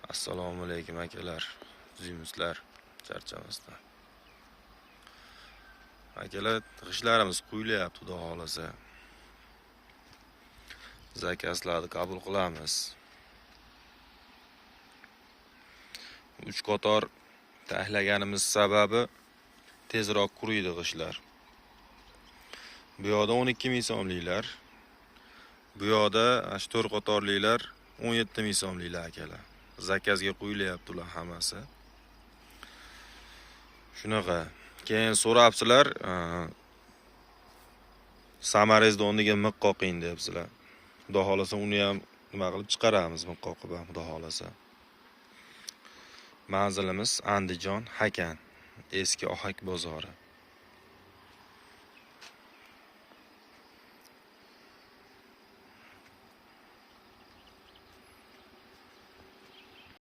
Assalomu alaykum akalar, zuymuslar, charchamasdan. Akalar, g'ishlarimiz quyilyapti, xudo xolasa. Zakazlarni qabul qilamiz. 3 qator tahlaganimiz sababi tezroq quriydi g'ishlar. Bu yoqda 12 ming so'mliklar, bu yoqda 4 qatorliklar 17 ming so'mliklar akalar. Zakazga qo'yilyapti ular hammasi. Shunaqa. Keyin so'rabsizlar, samarezni o'rniga miq qoqing debsizlar. Xudo xolasa uni ham nima qilib chiqaramiz, miq qoqib ham, xudo xolasa. Manzilimiz Andijon, Hakan, eski Ohak bozori.